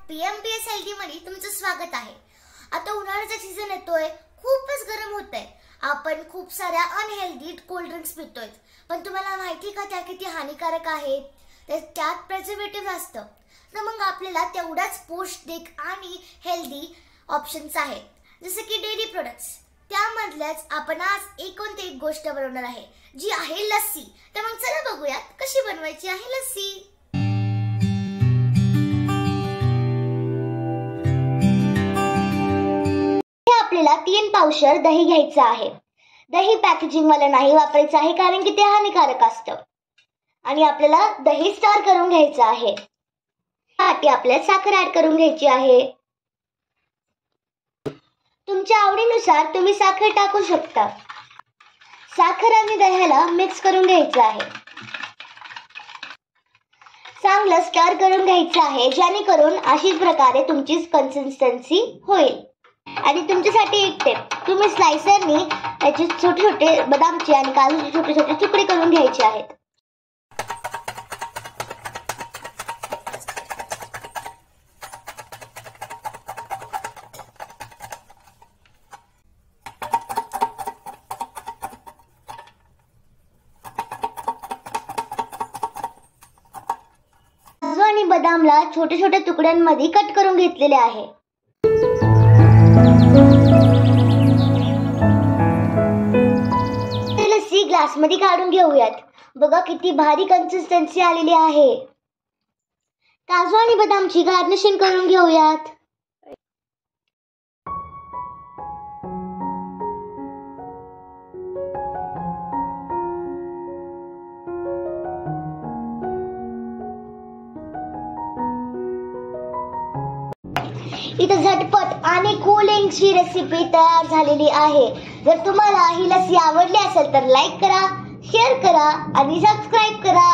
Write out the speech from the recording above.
पीएमपीएस healthy मध्ये तुमचं स्वागत आहे। आता उन्हाळ्याचा सीझन येतोय, खूपच गरम होतंय। आपण खूप साऱ्या अनहेल्दी कोल्ड ड्रिंक्स पितोय, पण तुम्हाला माहिती का त्या किती हानिकारक आहेत? त्यात प्रिझर्वेटिव्ह असतं। तर मग आपल्याला तेवढाच पौष्टिक आणि हेल्दी ऑप्शन्स आहेत, जसे की डेअरी प्रोडक्ट्स। त्यामधल्याच आपण आज एक गोष्ट बनवणार आहे, जी आहे लस्सी। तर मग चला बघूयात कशी बनवायची आहे लस्सी। आपल्याला 3 पावशर दही घ्यायचं आहे। दही पॅकेजिंग वाला नाही वापरायचं आहे, कारण की ते हानिकारक असतं। आणि आपल्याला दही स्टर करून घ्यायचं आहे। त्यासाठी आपल्याला साखर ऍड करून घ्यायची आहे। तुमच्या आवडीनुसार तुम्ही साखर टाकू शकता। साखर आणि दह्याला मिक्स करून घ्यायचं आहे। चांगलं स्टर करून घ्यायचं आहे, जेणेकरून अशाच प्रकारे तुमची कन्सिस्टन्सी होईल। आणि तुमच्यासाठी एक टिप, तुम्ही स्लायसरनी त्याचे छोटे छोटे बदामचे आणि काजूचे छोटे छोटे तुकडे करून घ्यायचे आहेत। काजू आणि बदामला छोटे छोटे तुकड्यांमध्ये कट करून घेतलेले आहे। लस्सी ग्लास मध्ये काढून घेऊयात। बघा किती भारी कन्सिस्टन्सी आलेली आहे। काजू आणि बदामची गार्निशिंग करून घेऊयात। इथं झटपट आणि कूलिंगची रेसिपी तयार झालेली आहे। जर तुम्हाला ही लस्सी आवडली असेल तर लाईक करा, शेअर करा आणि सबस्क्राईब करा।